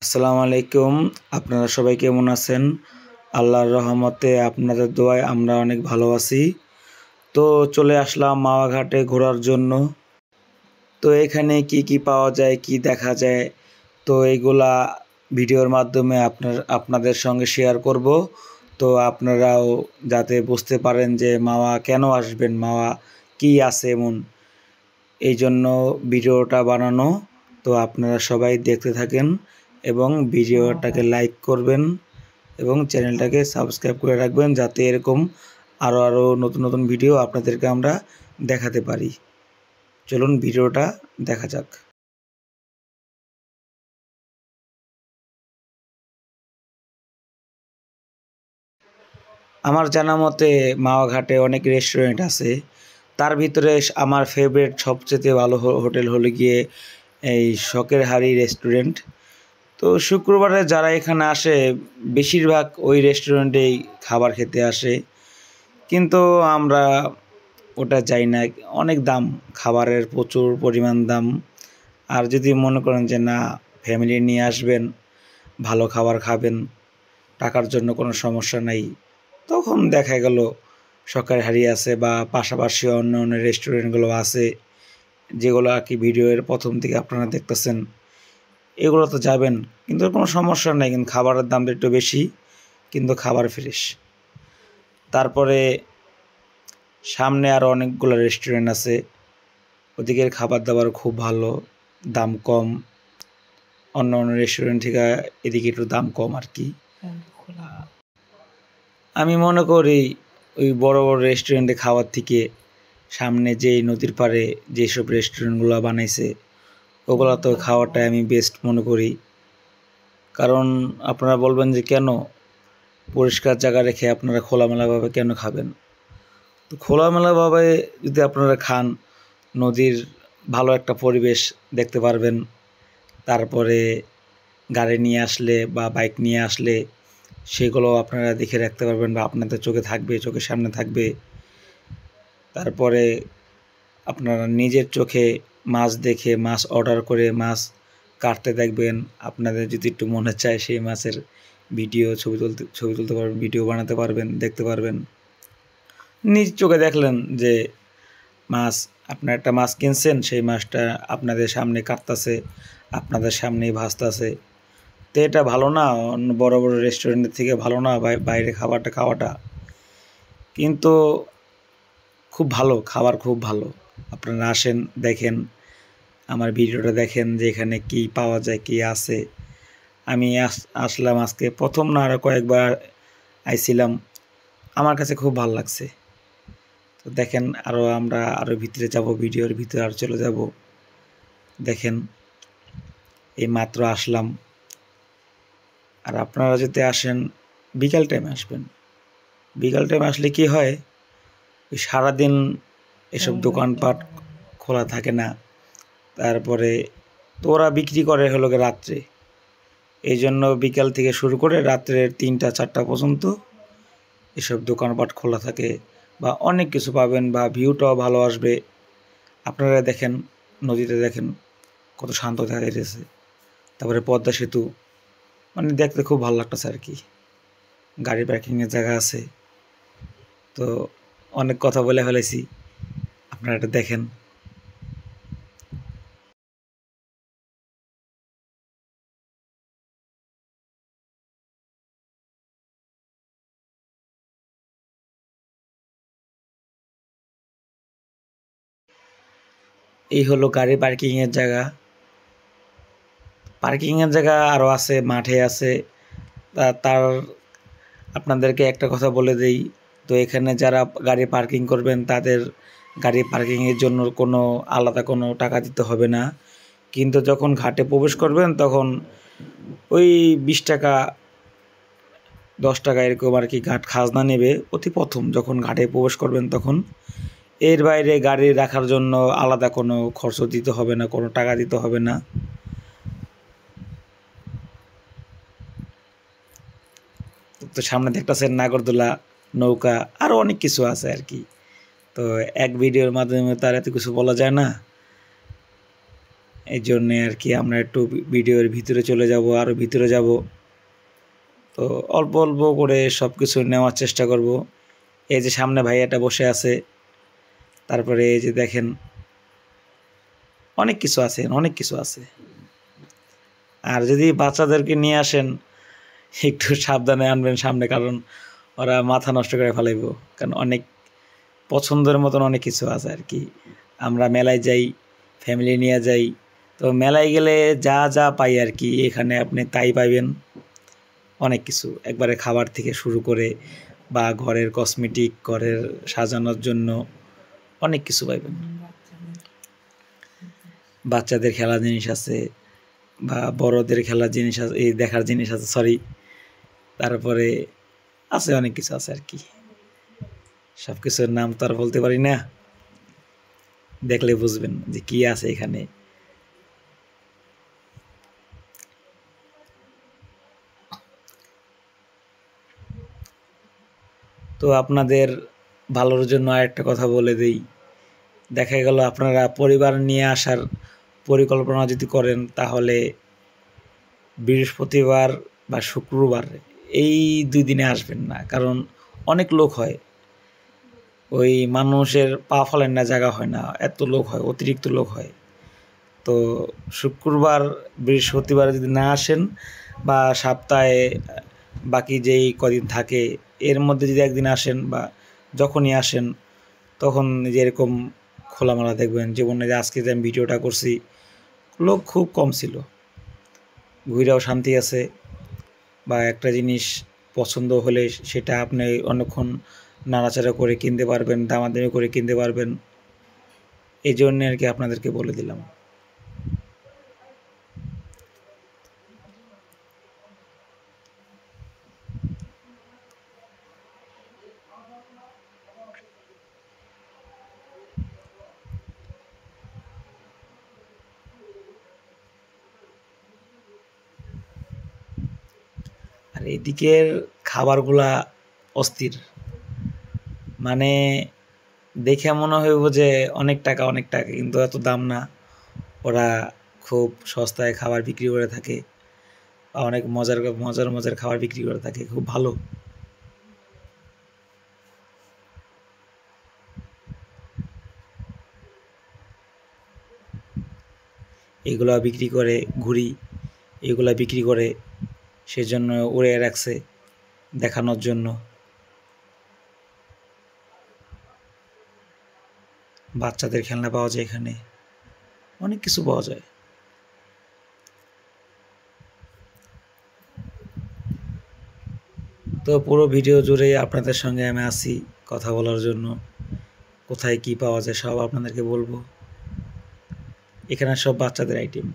আসসালামু আলাইকুম। আপনারা সবাই কেমন আছেন? আল্লাহর রহমতে আপনাদের দোয়ায় আমরা অনেক ভালো আছি। তো চলে আসলাম মাওয়া ঘাটে ঘোরার জন্য। তো এখানে কি পাওয়া যায়, কি দেখা যায়, তো এইগুলা ভিডিওর মাধ্যমে আপনাদের সঙ্গে শেয়ার করব। তো আপনারাও যাতে বুঝতে পারেন যে মাওয়া কেন আসবেন, মাওয়া কি আছে এমন, এই জন্য ভিডিওটা বানানো। তো আপনারা সবাই দেখতে থাকেন এবং ভিডিওটাকে লাইক করবেন এবং চ্যানেলটাকে সাবস্ক্রাইব করে রাখবেন, যাতে এরকম আরও নতুন ভিডিও আপনাদেরকে আমরা দেখাতে পারি। চলুন ভিডিওটা দেখা যাক। আমার জানা মতে মাওয়া ঘাটে অনেক রেস্টুরেন্ট আছে। তার ভিতরে আমার ফেভারিট সবচেয়ে ভালো হোটেল হলো গিয়ে এই শখের হাড়ি রেস্টুরেন্ট। তো শুক্রবারে যারা এখানে আসে বেশিরভাগ ওই রেস্টুরেন্টেই খাবার খেতে আসে, কিন্তু আমরা ওটা যাই না। অনেক দাম, খাবারের প্রচুর পরিমাণ দাম। আর যদি মনে করেন যে না, ফ্যামিলি নিয়ে আসবেন, ভালো খাবার খাবেন, টাকার জন্য কোনো সমস্যা নাই, তখন দেখা গেল সরকারি হাড়ি আছে বা পাশাপাশি অন্য রেস্টুরেন্টগুলো আছে, যেগুলো আর কি ভিডিওর প্রথম থেকে আপনারা দেখতেছেন। এগুলো তো যাবেন, কিন্তু কোনো সমস্যা নেই, কিন্তু খাবারের দামটা একটু বেশি, কিন্তু খাবার ফ্রেশ। তারপরে সামনে আরও অনেকগুলো রেস্টুরেন্ট আছে, ওদিকের খাবার দাবার খুব ভালো, দাম কম। অন্য রেস্টুরেন্ট থেকে এদিকে একটু দাম কম আর কি। আমি মনে করি ওই বড় বড় রেস্টুরেন্টে খাওয়ার থেকে সামনে যেই নদীর পাড়ে যেসব রেস্টুরেন্টগুলো বানাইছে ওগুলো তো খাওয়াটাই আমি বেস্ট মনে করি। কারণ আপনারা বলবেন যে কেন পরিষ্কার জায়গা রেখে আপনারা খোলামেলাভাবে কেন খাবেন? তো খোলামেলাভাবে যদি আপনারা খান, নদীর ভালো একটা পরিবেশ দেখতে পারবেন। তারপরে গাড়ি নিয়ে আসলে বা বাইক নিয়ে আসলে সেগুলো আপনারা দেখে রাখতে পারবেন বা আপনাদের চোখে থাকবে, চোখের সামনে থাকবে। তারপরে আপনারা নিজের চোখে মাছ দেখে, মাছ অর্ডার করে মাছ কাটতে দেখবেন। আপনাদের যদি একটু মনে চায় সেই মাছের ভিডিও ছবি তুলতে পারবেন, ভিডিও বানাতে পারবেন, দেখতে পারবেন। নিজ চোখে দেখলেন যে মাছ, আপনার একটা মাছ কিনছেন, সেই মাছটা আপনাদের সামনে কাটতেছে, আপনাদের সামনেই ভাজতেছে। তো এটা ভালো না? অন্য বড় বড় রেস্টুরেন্টের থেকে ভালো না বাইরে খাবারটা খাওয়াটা? কিন্তু খুব ভালো, খাবার খুব ভালো। আপনারা আসেন, দেখেন, আমার ভিডিওটা দেখেন যে এখানে কী পাওয়া যায়, কী আছে। আমি আসলাম আজকে প্রথম না, আরও কয়েকবার আইছিলাম, আমার কাছে খুব ভালো লাগছে। তো দেখেন, আমরা আরও ভিতরে যাব, ভিডিওর ভিতরে আরও চলে যাব। দেখেন, এই মাত্র আসলাম। আর আপনারা যদি আসেন বিকাল টাইমে আসবেন। বিকাল টাইমে আসলে কি হয়, ওই সারাদিন এসব দোকানপাট খোলা থাকে না। তারপরে তো ওরা বিক্রি করে হলো রাত্রে, এই জন্য বিকাল থেকে শুরু করে রাত্রের 3টা-4টা পর্যন্ত এসব দোকানপাট খোলা থাকে, বা অনেক কিছু পাবেন, বা ভিউটাও ভালো আসবে। আপনারা দেখেন, নদীতে দেখেন কত শান্ত দেখা যাইতেছে। তারপরে পদ্মা সেতু, মানে দেখতে খুব ভালো লাগতেছে আর কি। গাড়ি পার্কিংয়ের জায়গা আছে। তো অনেক কথা বলে ফেলেছি, আপনারা এটা দেখেন। এই হলো গাড়ি পার্কিংয়ের জায়গা। পার্কিংয়ের জায়গা আরও আছে, মাঠে আছে। তার আপনাদেরকে একটা কথা বলে দেই, তো এখানে যারা গাড়ি পার্কিং করবেন তাদের গাড়ি পার্কিংয়ের জন্য কোনো আলাদা কোনো টাকা দিতে হবে না। কিন্তু যখন ঘাটে প্রবেশ করবেন তখন ওই 20 টাকা 10 টাকা এরকম আর কি ঘাট খাজনা নেবে অতি প্রথম যখন ঘাটে প্রবেশ করবেন তখন। এর বাইরে গাড়ি রাখার জন্য আলাদা কোনো খরচ দিতে হবে না, কোনো টাকা দিতে হবে না। তো সামনে দেখতেছেন নাগরদোলা, নৌকা, আরও অনেক কিছু আছে আর কি। তো এক ভিডিওর মাধ্যমে তার এত কিছু বলা যায় না। এই জন্যে আর কি আমরা একটু ভিডিওর ভিতরে চলে যাব, আরও ভিতরে যাব। তো অল্প অল্প করে সব কিছু নেওয়ার চেষ্টা করব। এই যে সামনে ভাইয়াটা বসে আছে, তারপরে এই যে দেখেন অনেক কিছু আছে, অনেক কিছু আছে। আর যদি বাচ্চাদেরকে নিয়ে আসেন একটু সাবধানে আনবেন সামনে, কারণ ওরা মাথা নষ্ট করে ফেলাইব। কারণ অনেক পছন্দের মতন অনেক কিছু আছে আর কি। আমরা মেলায় যাই, ফ্যামিলি নিয়ে যাই, তো মেলায় গেলে যা যা পাই আর কি এখানে আপনি তাই পাইবেন। অনেক কিছু একবারে খাবার থেকে শুরু করে বা ঘরের কসমেটিক, ঘরের সাজানোর জন্য অনেক কিছু পাইবেন। বাচ্চাদের খেলার জিনিস আছে বা বড়দের খেলার জিনিস আছে, এই দেখার জিনিস আছে, সরি, তারপরে আছে অনেক কিছু আছে আর কি। সব কিছুর নাম তো আর বলতে পারি না, দেখলে বুঝবেন যে কি আছে এখানে। তো আপনাদের ভালোর জন্য আরেকটা কথা বলে দিই, দেখা গেল আপনারা পরিবার নিয়ে আসার পরিকল্পনা যদি করেন, তাহলে বৃহস্পতিবার বা শুক্রবার এই 2 দিনে আসবেন না, কারণ অনেক লোক হয়, ওই মানুষের পা ফেলেন না জায়গা হয় না, এত লোক হয়, অতিরিক্ত লোক হয়। তো শুক্রবার বৃহস্পতিবার যদি না আসেন বা সপ্তাহে বাকি যেই কদিন থাকে এর মধ্যে যদি একদিন আসেন বা যখনই আসেন, তখন যে এরকম খোলামেলা দেখবেন। জীবনে যে আজকে যে আমি ভিডিওটা করছি, লোক খুব কম ছিল, ঘুরেও শান্তি আছে, বা একটা জিনিস পছন্দ হলে সেটা আপনি অনেকক্ষণ নাড়াচাড়া করে কিনতে পারবেন, দামাদামি করে কিনতে পারবেন। এই জন্য আর কি আপনাদেরকে বলে দিলাম। আর এদিকের খাবারগুলা অস্থির, মানে দেখে মনে হইব যে অনেক টাকা অনেক টাকা, কিন্তু এত দাম না। ওরা খুব সস্তায় খাবার বিক্রি করে থাকে, বা অনেক মজার মজার মজার খাবার বিক্রি করে থাকে, খুব ভালো। এগুলা বিক্রি করে, ঘুড়ি এগুলা বিক্রি করে, সেজন্য উড়ে রাখছে দেখানোর জন্য। বাচ্চাদের খেলনা পাওয়া যায় এখানে, অনেক কিছু পাওয়া যায়। তো পুরো ভিডিও জুড়ে আপনাদের সঙ্গে আমি আছি কথা বলার জন্য, কোথায় কি পাওয়া যায় সব আপনাদেরকে বলবো। এখানে সব বাচ্চাদের আইটেম।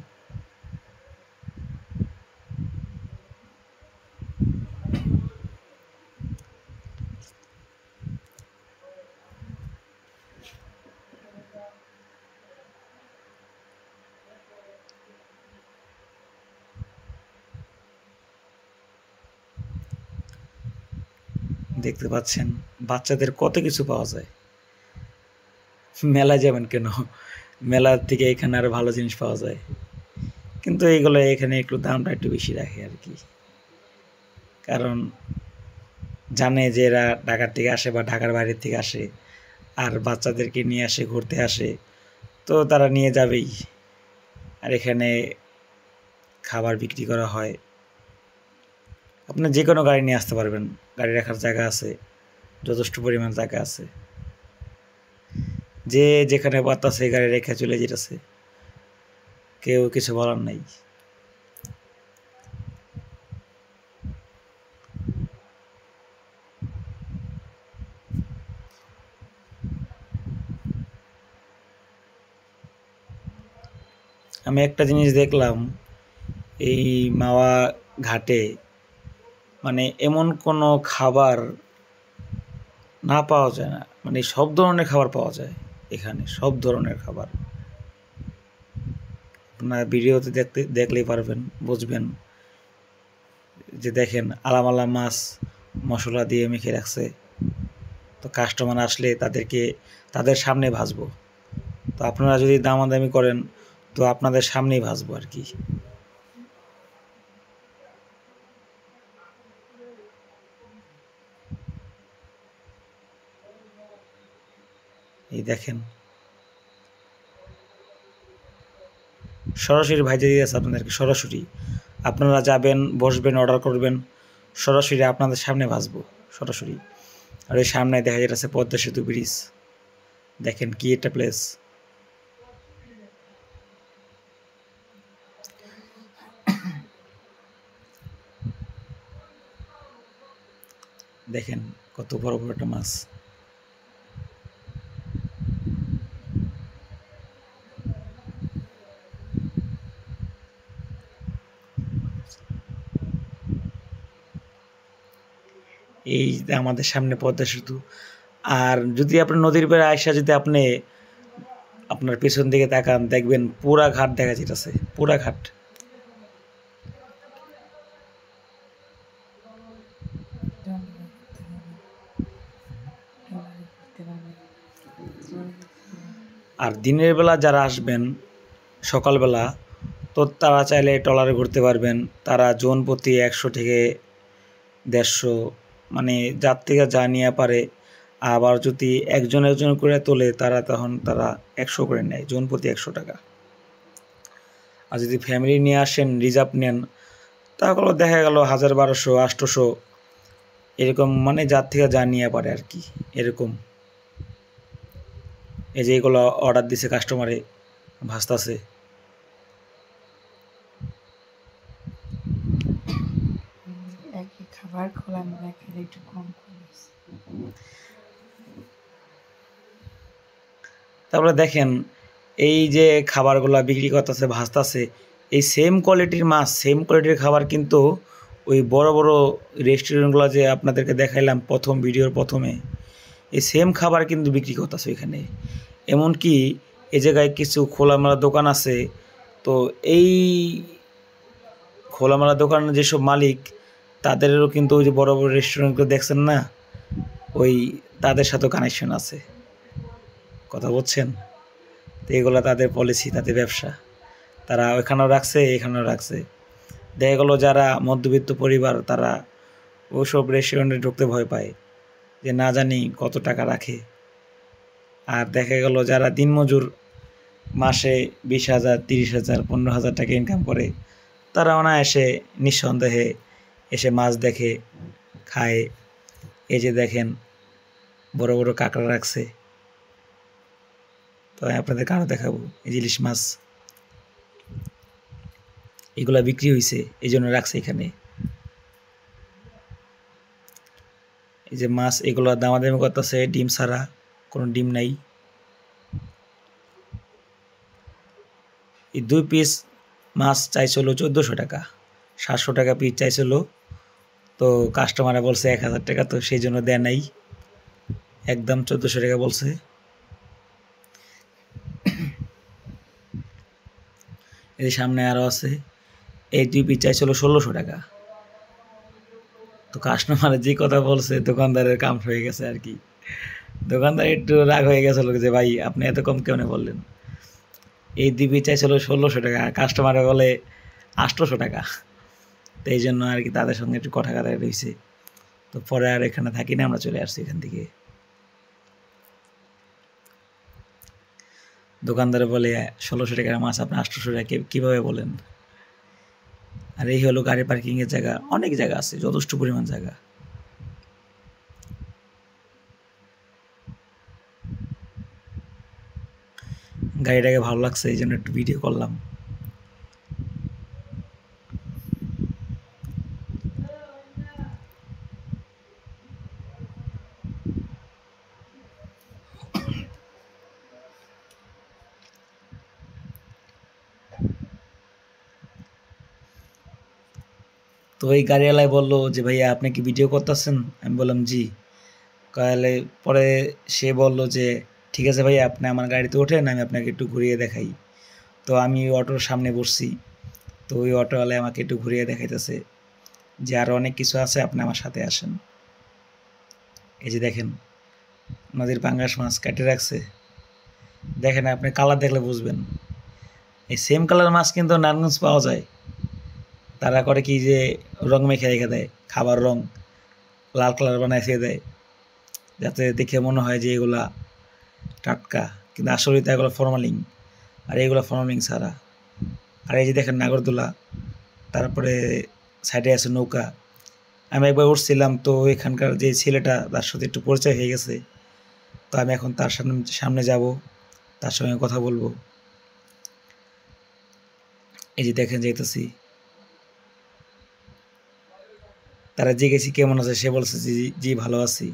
দেখতে পাচ্ছেন বাচ্চাদের কত কিছু পাওয়া যায়। মেলায় যাবেন কেন, মেলার থেকে এখানে আরো ভালো জিনিস পাওয়া যায়, কিন্তু এইগুলো এখানে একটু দামটা একটু বেশি রাখে আর কি। কারণ জানে যে এরা ঢাকার থেকে আসে বা ঢাকার বাইরের থেকে আসে, আর বাচ্চাদেরকে নিয়ে আসে, ঘুরতে আসে, তো তারা নিয়ে যাবেই। আর এখানে খাবার বিক্রি করা হয়, আপনি যে কোনো গাড়ি নিয়ে আসতে পারবেন, গাড়ি রাখার জায়গা আছে, যথেষ্ট পরিমাণ জায়গা আছে। যে যেখানে পারতাছে গাড়ি রেখে চলে যেতেছে, কেউ কিছু বলার নাই। আমি একটা জিনিস দেখলাম এই মাওয়া ঘাটে, মানে এমন কোনো খাবার না পাওয়া যায় না, মানে সব ধরনের খাবার পাওয়া যায় এখানে, সব ধরনের খাবার। আপনার ভিডিওতে দেখলেই পারবেন, বুঝবেন। যে দেখেন আলাম আলাম মাছ মশলা দিয়ে মেখে রাখছে, তো কাস্টমার আসলে তাদের সামনে ভাজবো। তো আপনারা যদি দামাদামি করেন, তো তো আপনাদের সামনেই ভাজবো আর কি। এই দেখেন সরাসরি ভাইজে দিয়েছে আপনাদেরকে, সরাসরি আপনারা যাবেন, বসবেন, অর্ডার করবেন, সরাসরি আপনাদের সামনে ভাজবো সরাসরি। আর ওই সামনে দেখা যাচ্ছে পদ্মা সেতু ব্রিজ, দেখেন কি একটা প্লেস। দেখেন কত বড় বড় একটা মাছ। এই আমাদের সামনে পদ্মা সেতু। আর যদি আপনি নদীর পাড়ে আইসা যদি আপনি আপনার পেছন দিকে তাকান, দেখবেন পুরা ঘাট দেখা যেতেছে, পুরা ঘাট। আর দিনের বেলা যারা আসবেন সকালবেলা, তো তারা চাইলে ট্রলারে ঘুরতে পারবেন। তারা জন প্রতি 100 থেকে 150, মানে যার থেকে যা নিয়ে পারে। আবার যদি একজন একজন করে তোলে তখন তারা 100 করে নেয়, জন প্রতি 100 টাকা। আর যদি ফ্যামিলি নিয়ে আসেন, রিজার্ভ নেন, তাহলে দেখা গেল 1000, 1200, 800 এরকম, মানে যার থেকে যা নিয়ে পারে আর কি, এরকম। এই যে এগুলো অর্ডার দিছে কাস্টমারে, ভাজতাছে। তারপরে দেখেন এই যে খাবারগুলা বিক্রি করতেছে, ভাজতাছে, এই সেম কোয়ালিটির মাছ, সেম কোয়ালিটির খাবার কিন্তু ওই বড় বড় রেস্টুরেন্টগুলো যে আপনাদেরকে দেখাইলাম প্রথম ভিডিওর প্রথমে, এই সেম খাবার কিন্তু বিক্রি করতেছে এখানে। এমনকি এই জায়গায় কিছু খোলামেলা দোকান আছে, তো এই খোলামেলা দোকানের যেসব মালিক, তাদেরও কিন্তু ওই যে বড় বড় রেস্টুরেন্টগুলো দেখছেন না, ওই তাদের সাথেও কানেকশন আছে, কথা বলছেন। তো এগুলো তাদের পলিসি, তাদের ব্যবসা, তারা ওইখানেও রাখছে, এখানেও রাখছে। দেখা গেলো যারা মধ্যবিত্ত পরিবার, তারা ওইসব রেস্টুরেন্টে ঢুকতে ভয় পায়, যে না জানি কত টাকা রাখে। আর দেখা গেল যারা দিনমজুর, মাসে 20,000, 30,000, 15,000 টাকা ইনকাম করে, তারা অনায়াসে নিঃসন্দেহে এসে মাছ দেখে খায়। এই যে দেখেন বড় বড় কাঁকড়া রাখছে, তো আপনাদের কারো দেখাবো। এই ইলিশ মাছ, এগুলা বিক্রি হয়েছে, এই জন্য রাখছে এখানে। এই যে মাছ, এগুলো দামাদামি করতেছে ডিম ছাড়া, কোনো ডিম নাই। এই 2 পিস মাছ চাইছিল 1400 টাকা, 700 টাকা পিস চাইছিল। তো কাস্টমারে বলছে 1000 টাকা, তো সেই জন্য দেয় নাই, একদম 1400 টাকা বলছে। এই সামনে আরও আছে, এই 2 পিস চাইছিল 1600 টাকা। তো কাস্টমারে যে কথা বলছে, দোকানদারের কাম হয়ে গেছে আর কি। দোকানদার একটু রাগ হয়ে গেছিল যে ভাই আপনি এত কম কেমন বললেন। এই 2 পিস চাইছিল 1600 টাকা, কাস্টমারে বলে 800 টাকা। তো এই জন্য আর কি তাদের সঙ্গে একটু কথা কাটা রয়েছে। তো পরে আর এখানে থাকি না, আমরা চলে আসছি এখান থেকে। দোকানদারে বলে 1600 টাকার মাছ আপনি 800 টাকা কীভাবে বলেন। আর এই হলো গাড়ি পার্কিংয়ের জায়গা, অনেক জায়গা আছে, যথেষ্ট পরিমাণ জায়গা। গাড়িটাকে ভালো লাগছে, এই জন্য একটু ভিডিও করলাম। তো ওই গাড়িওয়ালায় বললো যে ভাইয়া আপনি কি ভিডিও করতেছেন, আমি বললাম জি। তাহলে পরে সে বলল যে ঠিক আছে ভাইয়া আপনি আমার গাড়িতে ওঠেন, আমি আপনাকে একটু ঘুরিয়ে দেখাই। তো আমি অটোর সামনে বসছি, তো ওই অটোওয়ালায় আমাকে একটু ঘুরিয়ে দেখাইতেছে যে আরও অনেক কিছু আছে, আপনি আমার সাথে আসেন। এই যে দেখেন নদীর পাঙ্গাস মাছ কেটে রাখছে, দেখেন আপনি কালার দেখলে বুঝবেন। এই সেম কালার মাছ কিন্তু নারায়ণগঞ্জ পাওয়া যায়। তারা করে কি যে রং মেখে রেখে দেয়, খাবার রং লাল কালার বানায় খেয়ে দেয়, যাতে দেখে মনে হয় যে এগুলা টাটকা, কিন্তু আসলে তো এগুলো ফরমালিন, আর এগুলো ফরমালিন ছাড়া। আর এই যে দেখেন নাগরদোলা, তারপরে সাইডে আছে নৌকা। আমি একবার উঠছিলাম, তো এখানকার যে ছেলেটা, তার সাথে একটু পরিচয় হয়ে গেছে। তো আমি এখন তার সামনে যাব, তার সঙ্গে কথা বলবো। এই যে দেখেন যাইতেছি, তারা জিজ্ঞেসি কেমন আছে, সে বলছে জি ভালো আছি।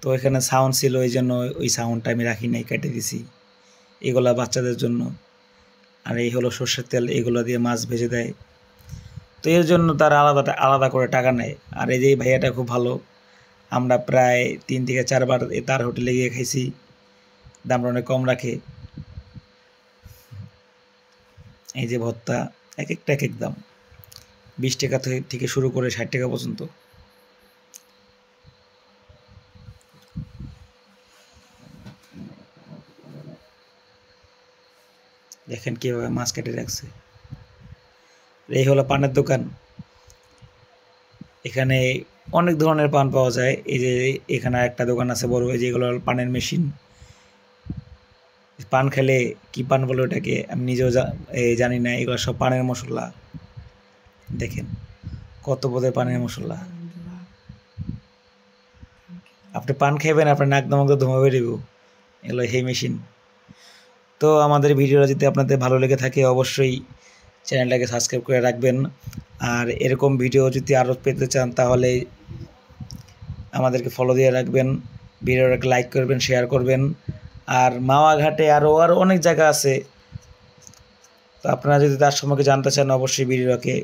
তো এখানে সাউন্ড ছিল, এই জন্য ওই সাউন্ডটা আমি রাখি নাই, কেটে দিছি। এগুলা বাচ্চাদের জন্য। আর এই হলো সর্ষের তেল, এগুলো দিয়ে মাছ ভেজে দেয়। তো এর জন্য তারা আলাদা করে টাকা নেয়। আর এই যে ভাইয়াটা খুব ভালো, আমরা প্রায় 3 থেকে 4 বার তার হোটেলে গিয়ে খাইছি, দামটা অনেক কম রাখে। এই যে ভর্তা, এক একটা এক এক দাম, 20 টাকা থেকে শুরু করে 60 টাকা পর্যন্ত। দেখেন কীভাবে মাছ কেটে রাখছে। এই হলো পানের দোকান। এখানে অনেক ধরনের পান পাওয়া যায়। এই যে এখানে একটা দোকান আছে বড়, এই যেগুলো পানের মেশিন। পান খেলে কি পান বলে ওটাকে আমি নিজেও জানি না। এগুলো সব পানের মশলা। দেখেন কত পদের পানের মশলা। আপনি পান খাইবেন, আপনার নাক দামাক ধোঁয়া বেরিব। এগুলো সেই মেশিন। তো আমাদের ভিডিওটা যদি আপনাদের ভালো লেগে থাকে, অবশ্যই চ্যানেলটাকে সাবস্ক্রাইব করে রাখবেন। আর এরকম ভিডিও যদি আরও পেতে চান, তাহলে আমাদেরকে ফলো দিয়ে রাখবেন, ভিডিওটাকে লাইক করবেন, শেয়ার করবেন। আর মাওয়া ঘাটে আরও অনেক জায়গা আছে, তো আপনারা যদি তার সম্পর্কে জানতে চান, অবশ্যই ভিডিওটাকে